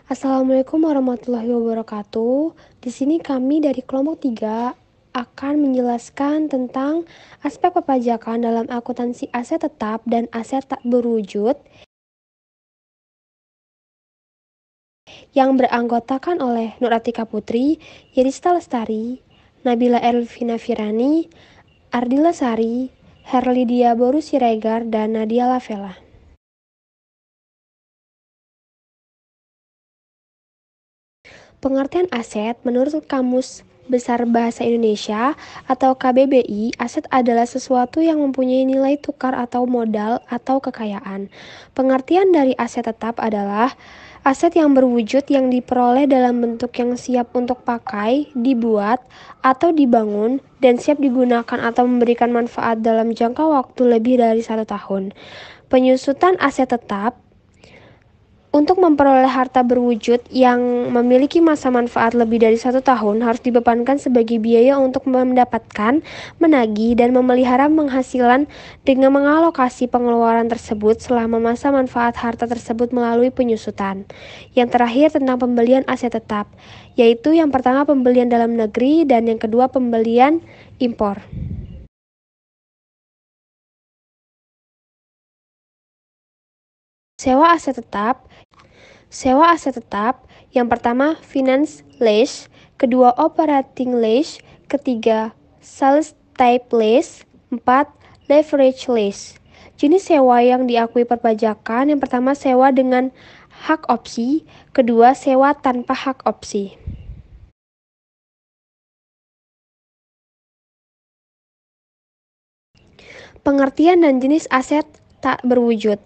Assalamualaikum warahmatullahi wabarakatuh. Di sini kami dari kelompok 3 akan menjelaskan tentang aspek perpajakan dalam akuntansi aset tetap dan aset tak berwujud yang beranggotakan oleh Nur Atika Putri, Yerista Lestari, Nabila Elvina Firani, Ardila Sari, Herlidia Boru Siregar, dan Nadia Lavela. Pengertian aset menurut Kamus Besar Bahasa Indonesia atau KBBI, aset adalah sesuatu yang mempunyai nilai tukar atau modal atau kekayaan. Pengertian dari aset tetap adalah aset yang berwujud yang diperoleh dalam bentuk yang siap untuk pakai, dibuat, atau dibangun, dan siap digunakan atau memberikan manfaat dalam jangka waktu lebih dari 1 tahun. Penyusutan aset tetap untuk memperoleh harta berwujud yang memiliki masa manfaat lebih dari 1 tahun harus dibebankan sebagai biaya untuk mendapatkan, menagih, dan memelihara penghasilan dengan mengalokasi pengeluaran tersebut selama masa manfaat harta tersebut melalui penyusutan. Yang terakhir tentang pembelian aset tetap, yaitu yang pertama pembelian dalam negeri dan yang kedua pembelian impor. Sewa aset tetap, yang pertama finance lease, kedua operating lease, ketiga sales type lease, 4 leverage lease. Jenis sewa yang diakui perpajakan, yang pertama sewa dengan hak opsi, kedua sewa tanpa hak opsi. Pengertian dan jenis aset tak berwujud.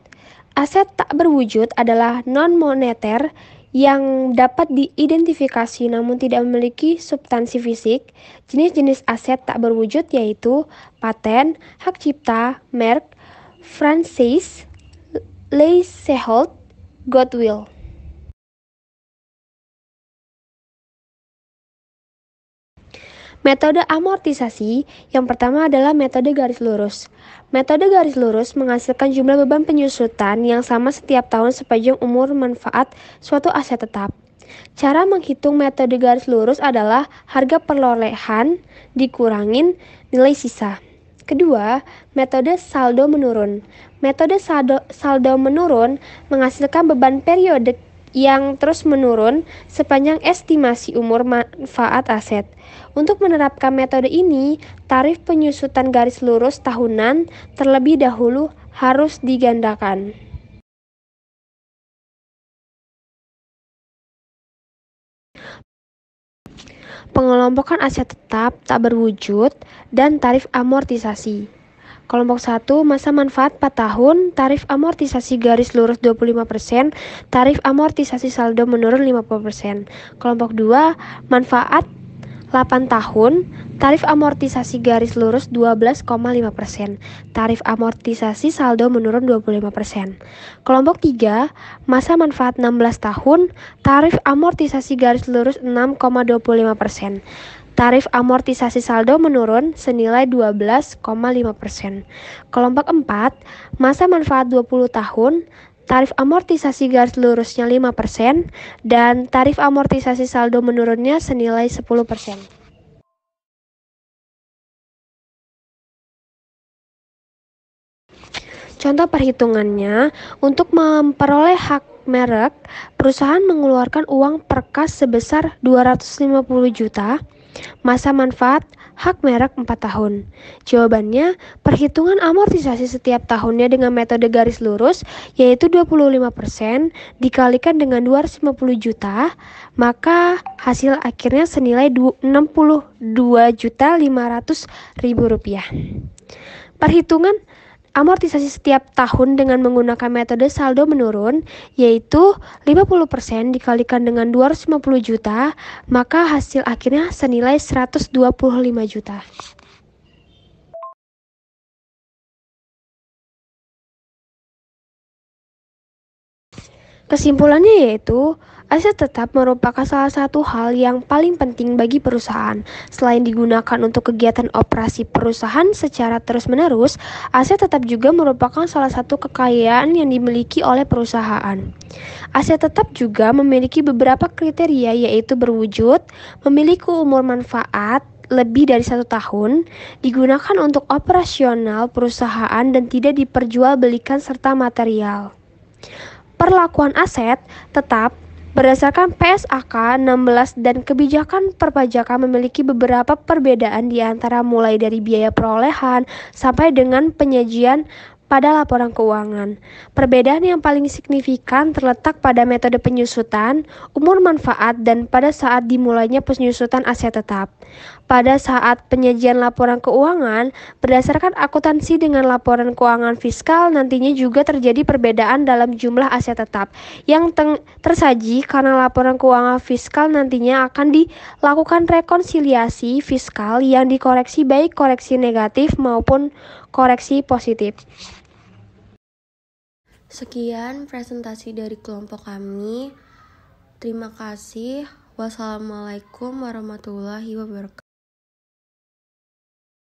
Aset tak berwujud adalah non-moneter yang dapat diidentifikasi namun tidak memiliki substansi fisik. Jenis-jenis aset tak berwujud yaitu paten, hak cipta, merek, franchise, leasehold, goodwill. Metode amortisasi yang pertama adalah metode garis lurus. Metode garis lurus menghasilkan jumlah beban penyusutan yang sama setiap tahun sepanjang umur manfaat suatu aset tetap. Cara menghitung metode garis lurus adalah harga perolehan dikurangin nilai sisa. Kedua, metode saldo menurun. Metode saldo menurun menghasilkan beban periodik yang terus menurun sepanjang estimasi umur manfaat aset. Untuk menerapkan metode ini, tarif penyusutan garis lurus tahunan terlebih dahulu harus digandakan. Pengelompokan aset tetap tak berwujud dan tarif amortisasi. Kelompok 1, masa manfaat 4 tahun, tarif amortisasi garis lurus 25%, tarif amortisasi saldo menurun 50%. Kelompok 2, manfaat 8 tahun, tarif amortisasi garis lurus 12,5%, tarif amortisasi saldo menurun 25%. Kelompok 3, masa manfaat 16 tahun, tarif amortisasi garis lurus 6,25%. Tarif amortisasi saldo menurun senilai 12,5%. Kelompok 4, masa manfaat 20 tahun, tarif amortisasi garis lurusnya 5%, dan tarif amortisasi saldo menurunnya senilai 10%. Contoh perhitungannya, untuk memperoleh hak merek, perusahaan mengeluarkan uang per kas sebesar 250 juta, masa manfaat hak merek 4 tahun. Jawabannya, perhitungan amortisasi setiap tahunnya dengan metode garis lurus, yaitu 25% dikalikan dengan 250 juta, maka hasil akhirnya senilai 62.500.000 rupiah. Perhitungan amortisasi setiap tahun dengan menggunakan metode saldo menurun, yaitu 50% dikalikan dengan 250 juta, maka hasil akhirnya senilai 125 juta. Kesimpulannya yaitu, aset tetap merupakan salah satu hal yang paling penting bagi perusahaan. Selain digunakan untuk kegiatan operasi perusahaan secara terus-menerus, aset tetap juga merupakan salah satu kekayaan yang dimiliki oleh perusahaan. Aset tetap juga memiliki beberapa kriteria, yaitu berwujud, memiliki umur manfaat lebih dari 1 tahun, digunakan untuk operasional perusahaan dan tidak diperjualbelikan serta material. Perlakuan aset tetap berdasarkan PSAK 16 dan kebijakan perpajakan memiliki beberapa perbedaan di antara mulai dari biaya perolehan sampai dengan penyajian pada laporan keuangan. Perbedaan yang paling signifikan terletak pada metode penyusutan, umur manfaat, dan pada saat dimulainya penyusutan aset tetap. Pada saat penyajian laporan keuangan, berdasarkan akuntansi dengan laporan keuangan fiskal, nantinya juga terjadi perbedaan dalam jumlah aset tetap yang tersaji karena laporan keuangan fiskal nantinya akan dilakukan rekonsiliasi fiskal yang dikoreksi baik koreksi negatif maupun koreksi positif. Sekian presentasi dari kelompok kami. Terima kasih. Wassalamualaikum warahmatullahi wabarakatuh.